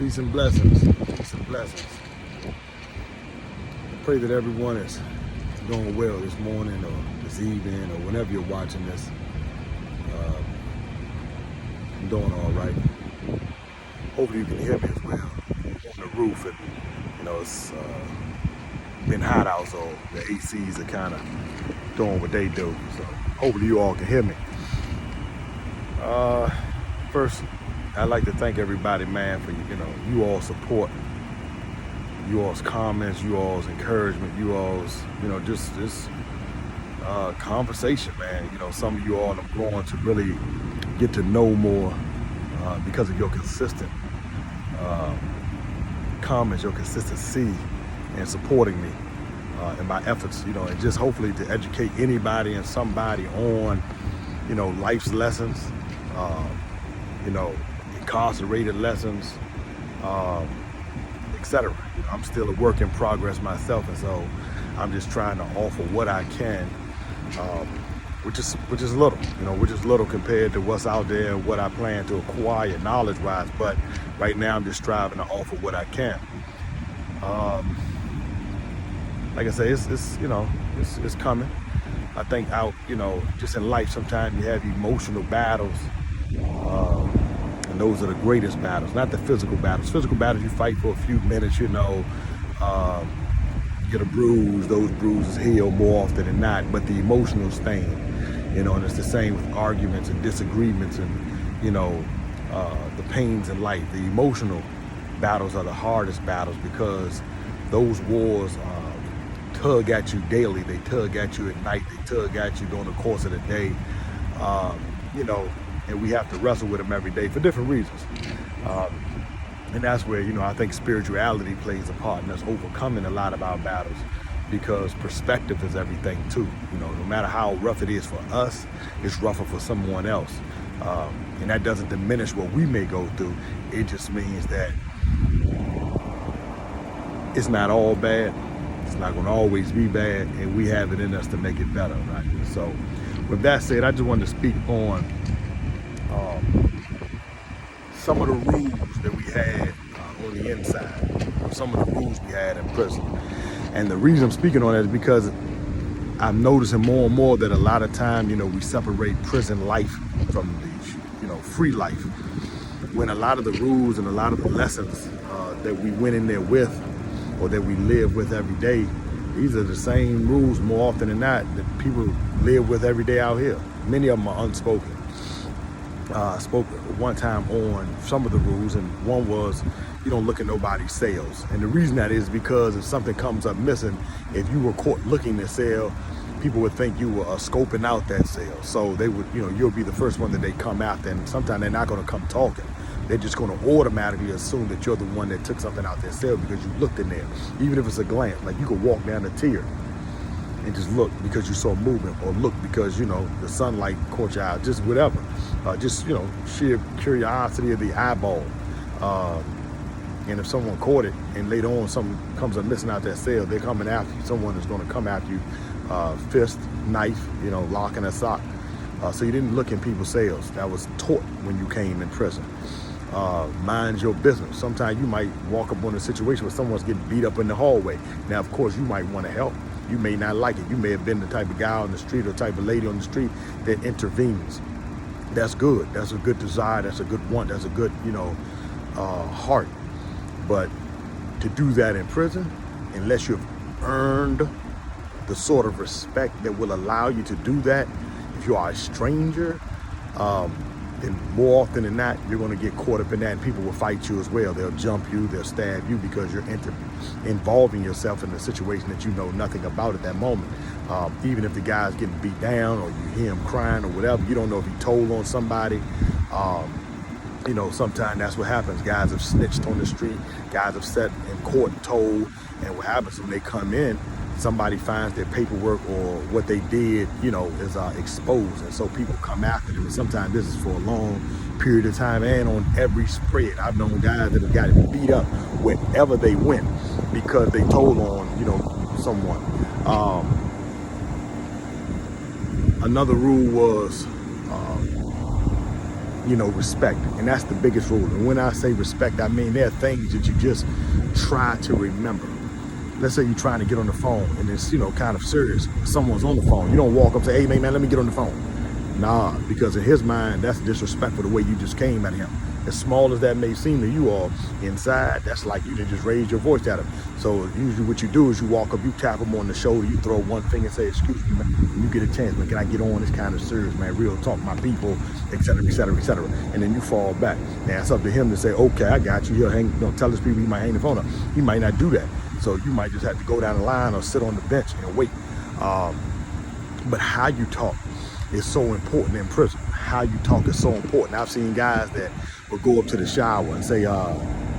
Peace and blessings. Peace and blessings. I pray that everyone is doing well this morning or this evening or whenever you're watching this. I'm doing all right. Hopefully you can hear me as well. I'm on the roof and it's been hot out, so the ACs are kind of doing what they do. So hopefully you all can hear me. First, I'd like to thank everybody, man, for you all support, you all's comments, you all's encouragement, you all's just this conversation, man. Some of you all I'm growing to really get to know more because of your consistent comments, your consistency, and supporting me in my efforts. And just hopefully to educate anybody and somebody on life's lessons. Incarcerated lessons, etc. I'm still a work in progress myself, and so I'm just trying to offer what I can, which is little, which is little compared to what's out there and what I plan to acquire knowledge-wise. But right now, I'm just striving to offer what I can. Like I say, it's coming. I think out, just in life, sometimes you have emotional battles. And those are the greatest battles, not the physical battles. Physical battles, you fight for a few minutes, get a bruise, those bruises heal more often than not, but the emotional stain, and it's the same with arguments and disagreements and, the pains in life. The emotional battles are the hardest battles because those wars tug at you daily. They tug at you at night. They tug at you during the course of the day, and we have to wrestle with them every day for different reasons. And that's where, I think spirituality plays a part in us overcoming a lot of our battles, because perspective is everything too. No matter how rough it is for us, it's rougher for someone else. And that doesn't diminish what we may go through. It just means that it's not all bad. It's not going to always be bad, and we have it in us to make it better, right? So with that said, I just wanted to speak on some of the rules that we had on the inside, some of the rules we had in prison. And the reason I'm speaking on that is because I'm noticing more and more that a lot of time, we separate prison life from the, free life, when a lot of the rules and a lot of the lessons that we went in there with, or that we live with every day, these are the same rules more often than not that people live with every day out here. Many of them are unspoken. I spoke one time on some of the rules, and one was you don't look at nobody's cells. And the reason that is because if something comes up missing, if you were caught looking at cell, people would think you were scoping out that cell. So they would, you'll be the first one that they come after, and sometimes they're not going to come talking. They're just going to automatically assume that you're the one that took something out their cell because you looked in there. Even if it's a glance, like you could walk down the tier and just look because you saw movement, or look because, the sunlight caught your eye, just whatever. Just, sheer curiosity of the eyeball. And if someone caught it and later on something comes up missing out that cell, they're coming after you. Someone is going to come after you, fist, knife, lock and a sock. So you didn't look in people's cells. That was taught when you came in prison. Mind your business. Sometimes you might walk up on a situation where someone's getting beat up in the hallway. Now, of course, you might want to help. You may not like it. You may have been the type of guy on the street or type of lady on the street that intervenes. That's good. That's a good desire. That's a good want. That's a good, heart. But to do that in prison, unless you've earned the sort of respect that will allow you to do that, if you are a stranger, then more often than not, you're going to get caught up in that, and people will fight you as well. They'll jump you, they'll stab you because you're involving yourself in a situation that you know nothing about at that moment. Even if the guy's getting beat down, or you hear him crying or whatever, you don't know if he told on somebody. Sometimes that's what happens. Guys have snitched on the street. Guys have sat in court and told. And what happens when they come in, somebody finds their paperwork or what they did, is exposed. And so people come after them. And sometimes this is for a long period of time and on every spread. I've known guys that have gotten beat up wherever they went because they told on, someone. Another rule was, respect. And that's the biggest rule. And when I say respect, I mean there are things that you just try to remember. Let's say you're trying to get on the phone and it's, kind of serious. Someone's on the phone. You don't walk up and say, hey, man, let me get on the phone. Nah, because in his mind, that's disrespectful the way you just came at him. As small as that may seem to you all, inside, that's like you just raise your voice at him. So usually what you do is you walk up, you tap him on the shoulder, you throw one finger and say, excuse me, man, when you get a chance, man, can I get on? It's kind of serious, man, real talk, my people, et cetera, et cetera, et cetera. And then you fall back. Now it's up to him to say, okay, I got you. He'll tell his people he might hang the phone up. He might not do that. So you might just have to go down the line or sit on the bench and wait. But how you talk is so important in prison. How you talk is so important. I've seen guys that will go up to the shower and say,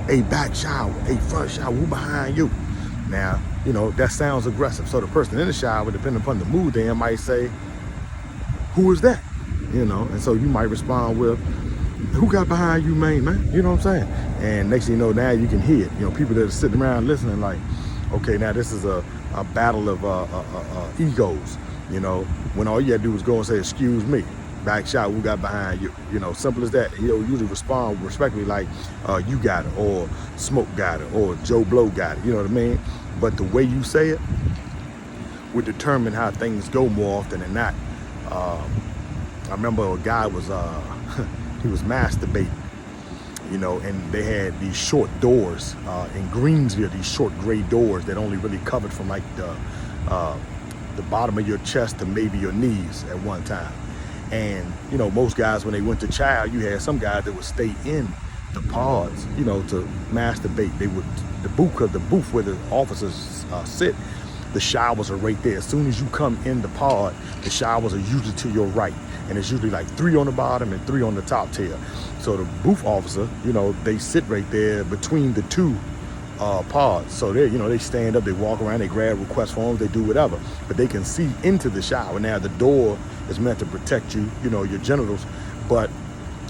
hey, back shower, hey, front shower, who behind you? Now, that sounds aggressive. So the person in the shower, depending upon the mood they in, might say, who is that? And so you might respond with, who got behind you, man? You know what I'm saying? And next thing you know, now you can hear it. People that are sitting around listening like, okay, now this is a battle of egos, when all you had to do was go and say, excuse me, back shot, who got behind you? Simple as that. He'll usually respond respectfully like, you got it, or Smoke got it, or Joe Blow got it, you know what I mean? But the way you say it would determine how things go more often than not. I remember a guy was, he was masturbating, and they had these short doors in Greensville, these short gray doors that only really covered from like the bottom of your chest to maybe your knees at one time. And, most guys, when they went to child, you had some guys that would stay in the pods, to masturbate. They would, the booth where the officers sit, the showers are right there. As soon as you come in the pod, the showers are usually to your right. And it's usually like 3 on the bottom and 3 on the top tier. So the booth officer, they sit right there between the two pods. So they stand up, they walk around, they grab request forms, they do whatever. But they can see into the shower. Now the door is meant to protect you, your genitals. But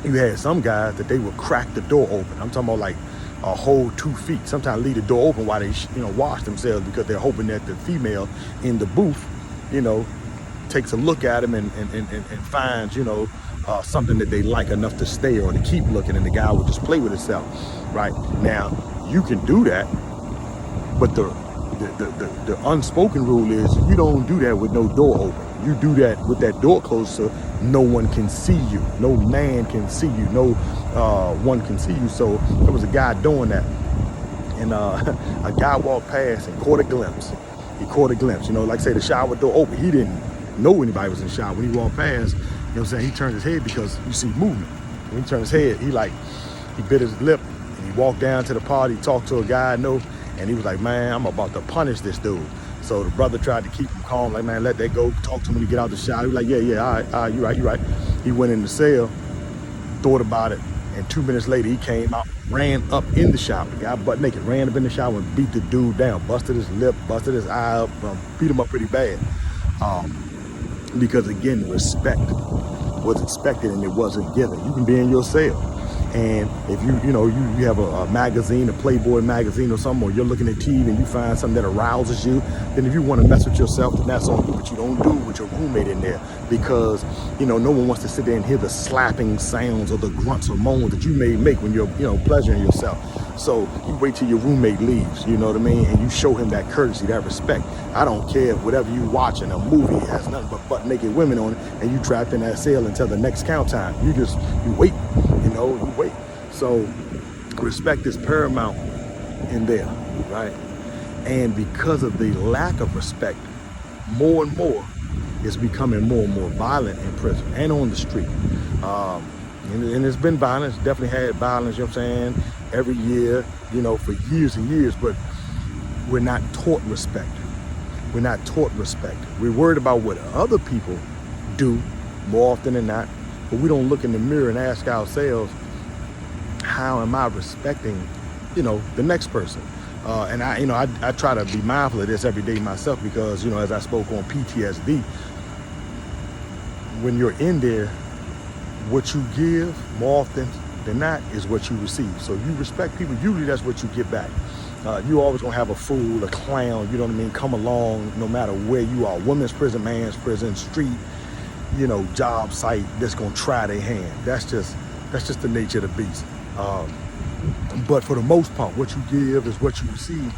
you had some guys that they would crack the door open. I'm talking about like a whole 2 feet. Sometimes leave the door open while they wash themselves, because they're hoping that the female in the booth, takes a look at them and finds, something that they like enough to stay or to keep looking, and the guy would just play with himself. Right now, you can do that, but the unspoken rule is you don't do that with no door open. You do that with that door closed so no one can see you. No man can see you. No one can see you. So there was a guy doing that, and a guy walked past and caught a glimpse. He caught a glimpse. Like say the shower door open. He didn't know anybody was in the shower. When he walked past, he turned his head because you see movement. When he turned his head, he bit his lip and he walked down to the party, talked to a guy I know, and he was like, man, I'm about to punish this dude. So the brother tried to keep him calm, like, man, let that go. Talk to him when he get out the shower. He was like, yeah, all right, you right. He went in the cell, thought about it, and 2 minutes later he came out, ran up in the shower. The guy butt naked, ran up in the shower and beat the dude down, busted his lip, busted his eye up, beat him up pretty bad. Because again, respect was expected and it wasn't given. You can be in your cell, and if you have a magazine, a Playboy magazine or something, or you're looking at TV and you find something that arouses you, then if you want to mess with yourself, then that's on you. But you don't do it with your roommate in there, because no one wants to sit there and hear the slapping sounds or the grunts or moans that you may make when you're pleasuring yourself. So you wait till your roommate leaves, you know what I mean, and you show him that courtesy, that respect. I don't care if whatever you watching a movie has nothing but butt naked women on it, and you trapped in that cell until the next count time. You wait, you wait. So respect is paramount in there, right? And because of the lack of respect, more and more it's becoming more and more violent in prison and on the street. And it's been violence, definitely had violence, you know what I'm saying, every year, for years and years, but we're not taught respect. We're not taught respect. We're worried about what other people do more often than not, but we don't look in the mirror and ask ourselves, how am I respecting, the next person? And I try to be mindful of this every day myself, because, as I spoke on PTSD, when you're in there, what you give more often than not is what you receive. So you respect people, usually that's what you get back. You always gonna have a fool, a clown, you know what I mean, come along no matter where you are, women's prison, man's prison, street, job site, that's gonna try their hand. That's just That's just the nature of the beast. But for the most part, what you give is what you receive.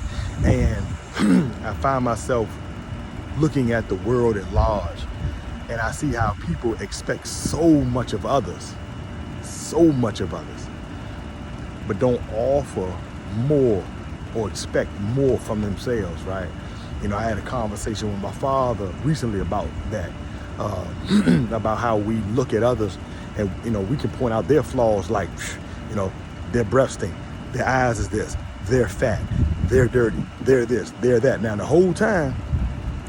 And I find myself looking at the world at large, and I see how people expect so much of others, but don't offer more or expect more from themselves, right? You know, I had a conversation with my father recently about that, about how we look at others and, you know, we can point out their flaws, like, you know, their breath stink, their eyes is this, they're fat, they're dirty, they're this, they're that. Now, the whole time,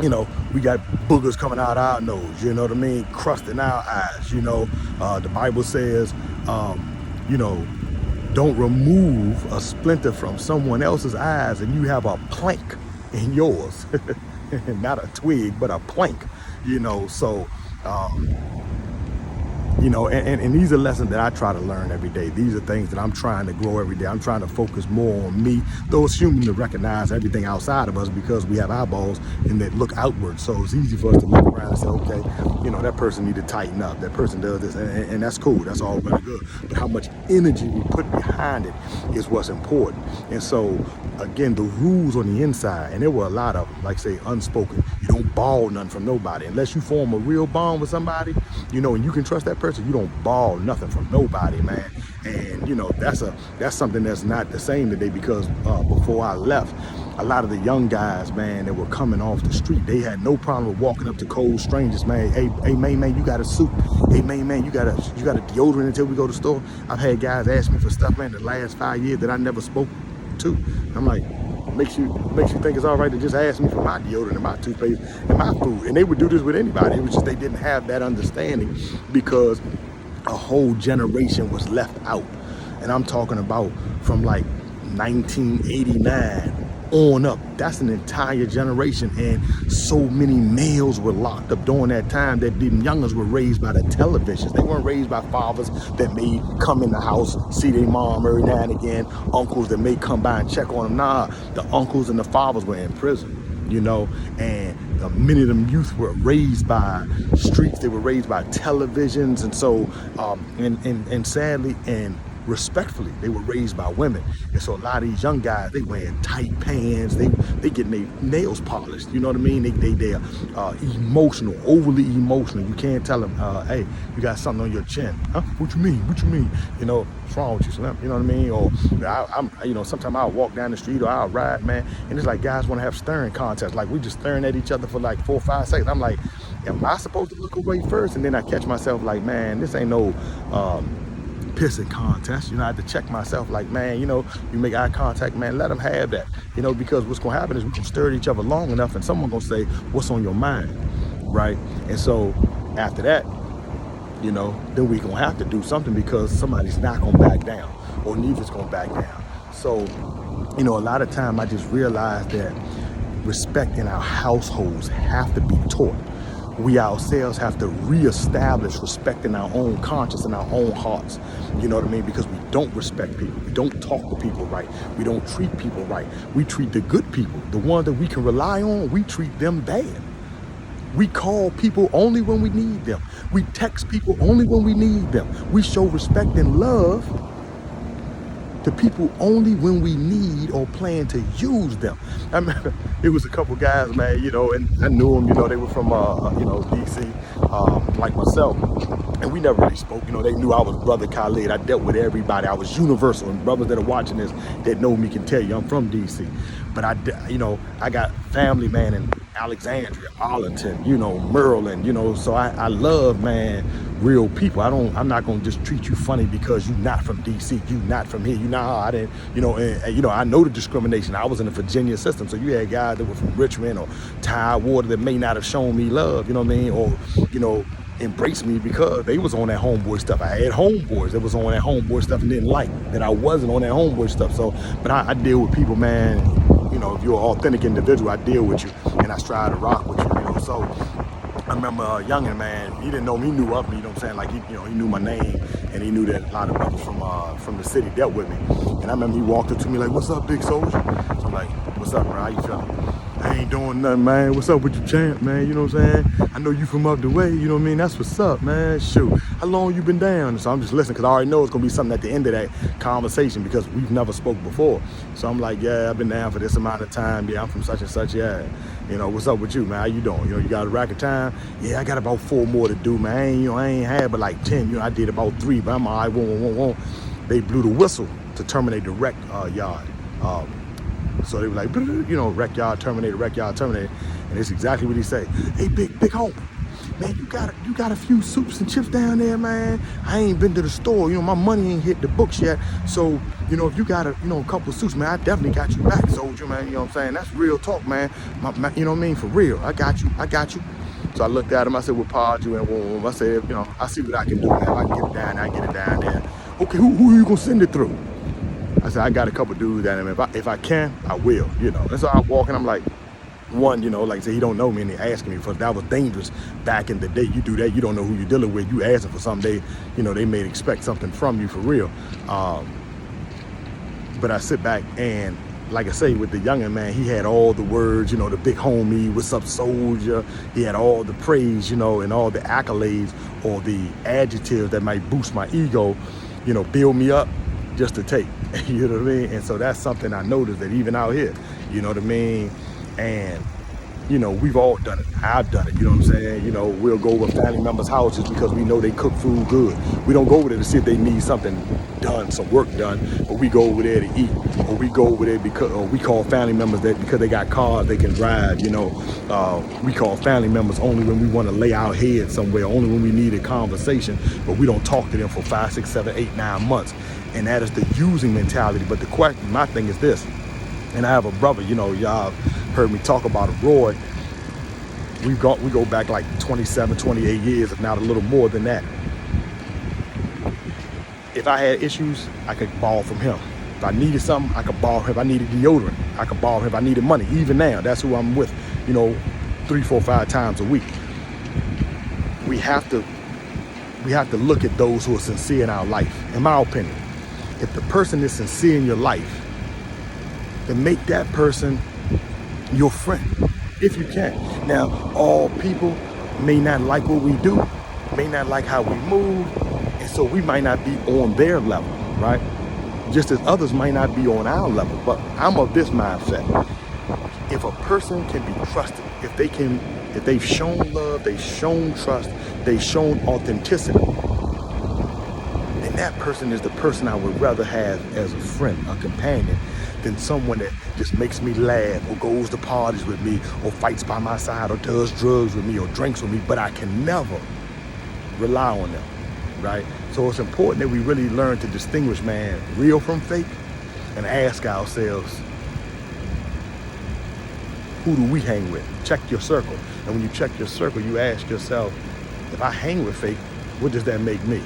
you know, we got boogers coming out our nose, you know what I mean? Crust in our eyes, you know. The Bible says, you know, don't remove a splinter from someone else's eyes and you have a plank in yours. Not a twig, but a plank, you know. So, you know, and these are lessons that I try to learn every day. These are things that I'm trying to grow every day. I'm trying to focus more on me, though it's human to recognize everything outside of us because we have eyeballs and that look outward. So it's easy for us to look around and say, okay, you know, that person need to tighten up. That person does this, and that's cool. That's all very good. But how much energy we put behind it is what's important. And so, again, the rules on the inside, and there were a lot of them, like say unspoken. You don't borrow nothing from nobody unless you form a real bond with somebody, you know, and you can trust that person. You don't borrow nothing from nobody, man. And you know, that's something that's not the same today, because before I left, a lot of the young guys, man, that were coming off the street, they had no problem with walking up to cold strangers, man. Hey, man, you got a suit? Hey, man, you got a deodorant until we go to the store? I've had guys ask me for stuff, man, the last 5 years that I never spoke to. I'm like, makes you think it's all right to just ask me for my deodorant and my toothpaste and my food. And they would do this with anybody. It was just they didn't have that understanding because a whole generation was left out. And I'm talking about from like 1989 on up. That's an entire generation, and so many males were locked up during that time that the youngers were raised by the televisions. They weren't raised by fathers that may come in the house, see their mom every now and again, uncles that may come by and check on them. Nah, the uncles and the fathers were in prison, you know, and many of them youth were raised by streets. They were raised by televisions, and so and sadly and respectfully, they were raised by women. And so a lot of these young guys, they wearing tight pants, they getting their nails polished, you know what I mean? They're emotional, overly emotional. You can't tell them, hey, you got something on your chin. Huh? What you mean? You know, what's wrong with you, Slim? You know what I mean? Or I'm you know, sometimes I'll walk down the street or I'll ride, man, and it's like guys want to have staring contests. Like we just staring at each other for like 4 or 5 seconds. I'm like, am I supposed to look away first? And then I catch myself like, man, this ain't no pissing contest. You know, I had to check myself like, man, you know, you make eye contact, man, let them have that, you know, because what's gonna happen is we can stare at each other long enough and someone gonna say, what's on your mind, right? And so after that, you know, then we gonna have to do something because somebody's not gonna back down or neither's gonna back down. So, you know, a lot of time I just realized that respect in our households have to be taught. We ourselves have to reestablish respect in our own conscience and our own hearts. You know what I mean? Because we don't respect people. We don't talk to people right. We don't treat people right. We treat the good people, the ones that we can rely on, we treat them bad. We call people only when we need them. We text people only when we need them. We show respect and love to people only when we need or plan to use them. I remember it was a couple guys, man, you know, and I knew them, you know, they were from, you know, DC, like myself, and we never really spoke. You know, they knew I was Brother Khalid. I dealt with everybody. I was universal, and brothers that are watching this that know me can tell you I'm from DC. But you know, I got family, man, in Alexandria, Arlington, you know, Maryland, you know, so I love, man, real people. I'm not gonna just treat you funny because you're not from DC, you not from here, I didn't, you know, and you know, I know the discrimination. I was in the Virginia system, so you had guys that were from Richmond or Tidewater that may not have shown me love, you know what I mean, or, you know, embrace me because they was on that homeboy stuff. I had homeboys that was on that homeboy stuff and didn't like that I wasn't on that homeboy stuff. So, but I deal with people, man. You know, if you're an authentic individual, I deal with you and I strive to rock with you, you know. So I remember a youngin', man, he didn't know me, he knew of me, you know what I'm saying? Like, he, you know, he knew my name and he knew that a lot of brothers from the city dealt with me. And I remember he walked up to me like, what's up, big soldier? So I'm like, what's up, bro? How you feeling? I ain't doing nothing, man. What's up with you, champ, man? You know what I'm saying? I know you from up the way, you know what I mean? That's what's up, man. Shoot, how long you been down? So I'm just listening because I already know it's gonna be something at the end of that conversation because we've never spoke before. So I'm like, yeah, I've been down for this amount of time. Yeah, I'm from such and such, yeah. You know, what's up with you, man? How you doing? You know, you got a rack of time? Yeah, I got about 4 more to do, man. I ain't had but like 10. You know, I did about 3, but I'm all right, won't. They blew the whistle to terminate the wreck yard. So they were like, wreck yard terminated, and it's exactly what he say. Hey, big hope, man, you got a few soups and chips down there, man. I ain't been to the store, my money ain't hit the books yet. So, if you got a couple of soups, man, I definitely got you back, soldier, man. You know what I'm saying? That's real talk, man. You know what I mean? For real, I got you. So I looked at him. I said, "What pod you in?" I said, I see what I can do, man. If I can get it down, I get it down there. Okay, who are you gonna send it through? I said, I got a couple dudes down there. If I can, I will, And so I'm walking, I'm like, one, like I said, he don't know me and they asking me for that was dangerous back in the day. You do that, you don't know who you're dealing with. You asking for something, they may expect something from you for real. But I sit back and like I say, with the youngin' man, he had all the words, the big homie, what's up, soldier. He had all the praise, and all the accolades or the adjectives that might boost my ego, build me up just to take, you know what I mean? And so that's something I noticed that even out here, you know what I mean? And, we've all done it. I've done it, you know what I'm saying? We'll go over family members' houses because we know they cook food good. We don't go over there to see if they need something done, some work done, but we go over there to eat. Or we go over there or we call family members that because they got cars they can drive, we call family members only when we want to lay our head somewhere, only when we need a conversation, but we don't talk to them for 5, 6, 7, 8, 9 months. And that is the using mentality. But the question, my thing is this, and I have a brother, y'all heard me talk about Roy. We go back like 27, 28 years, if not a little more than that. If I had issues, I could borrow from him. If I needed something, I could borrow him. If I needed deodorant, I could borrow him. If I needed money, even now, that's who I'm with, 3, 4, 5 times a week. We have to look at those who are sincere in our life, in my opinion. If the person is sincere in your life, then make that person your friend, if you can. Now, all people may not like what we do, may not like how we move, and so we might not be on their level, right? Just as others might not be on our level. But I'm of this mindset. If a person can be trusted, if they've shown love, they've shown trust, they've shown authenticity, then that person is the person I would rather have as a friend, a companion, than someone that just makes me laugh or goes to parties with me or fights by my side or does drugs with me or drinks with me, but I can never rely on them, right? So it's important that we really learn to distinguish, man, real from fake, and ask ourselves, who do we hang with? Check your circle. And when you check your circle, you ask yourself, if I hang with fake, what does that make me?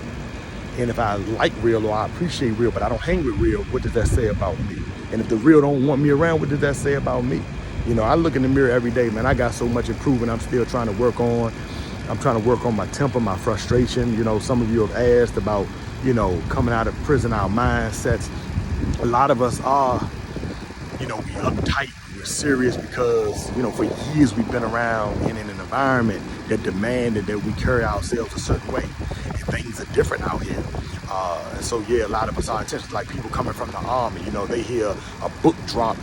And if I like real or I appreciate real, but I don't hang with real, what does that say about me? And if the real don't want me around, what does that say about me? I look in the mirror every day, man. I got so much improvement I'm still trying to work on. I'm trying to work on my temper, my frustration. Some of you have asked about, coming out of prison, our mindsets. A lot of us are, we uptight, we're serious because, for years we've been around in an environment that demanded that we carry ourselves a certain way. And things are different out here. And so, yeah, a lot of us are intense, like people coming from the army, they hear a book drop,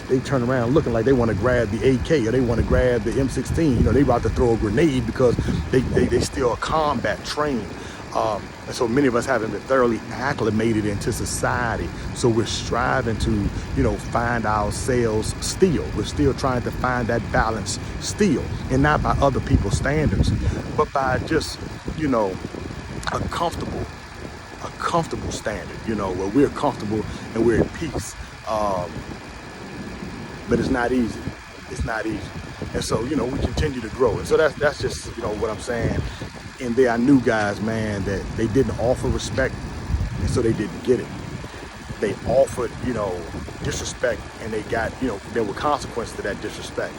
they turn around looking like they want to grab the AK or they want to grab the M16, they about to throw a grenade because they still are combat trained. And so many of us haven't been thoroughly acclimated into society. So we're striving to, find ourselves still. We're still trying to find that balance still, and not by other people's standards, but by just, a comfortable standard, where we're comfortable and we're at peace. But it's not easy. It's not easy. And so, we continue to grow. And so that's just, what I'm saying. And there are new guys, man, that they didn't offer respect, and so they didn't get it. They offered, disrespect, and they got, there were consequences to that disrespect.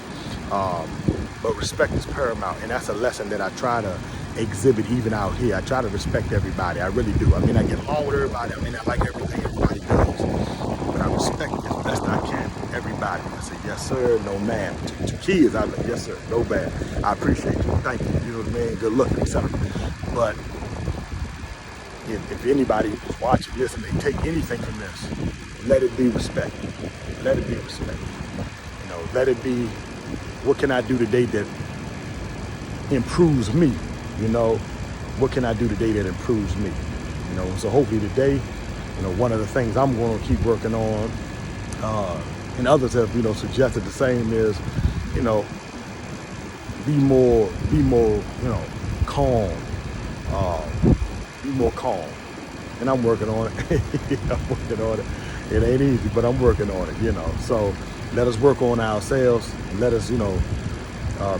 But respect is paramount, and that's a lesson that I try to exhibit even out here. I try to respect everybody. I really do. I mean, I get along with everybody. I mean, I like everything everybody does, but I respect as best I can everybody. I say, Yes, sir. No, ma'am. Two kids. I like, yes, sir. No bad. I appreciate you. Thank you. You know what I mean? Good looking, etc. But if anybody is watching this and they take anything from this, let it be respect. Let it be respect. You know, let it be, what can I do today that improves me? You know, what can I do today that improves me? You know, so hopefully today, you know, one of the things I'm going to keep working on, and others have, you know, suggested the same is, you know, be more, you know, calm, be more calm. And I'm working on it. I'm working on it. It ain't easy, but I'm working on it, you know. So let us work on ourselves. And let us, you know,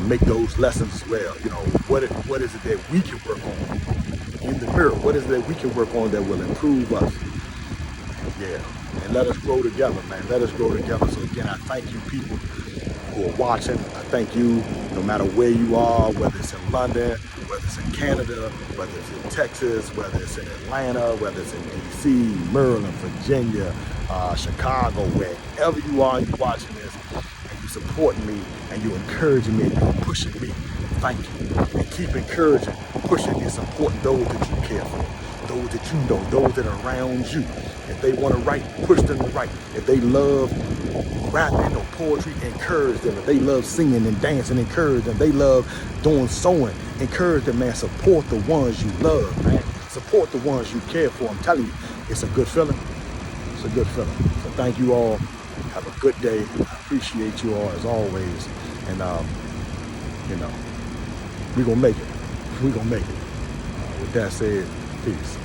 make those lessons as well. You know, what is it that we can work on in the mirror? What is it that we can work on that will improve us? Yeah. And let us grow together, man. Let us grow together. So again, I thank you people who are watching. I thank you no matter where you are, whether it's in London, whether it's in Canada, whether it's in Texas, whether it's in Atlanta, whether it's in DC, Maryland, Virginia, Chicago, wherever you are, you're watching this, and you supporting me, and you're encouraging me, and you're pushing me. Thank you. And keep encouraging, pushing, and supporting those that you care for, those that you know, those that are around you. If they want to write, push them to write. If they love rapping or poetry, encourage them. If they love singing and dancing, encourage them. They love doing sewing, encourage them, man. Support the ones you love, man. Support the ones you care for. I'm telling you, it's a good feeling. It's a good feeling. So thank you all. Have a good day. I appreciate you all as always. And, you know, we're going to make it. We're going to make it. With that said, peace.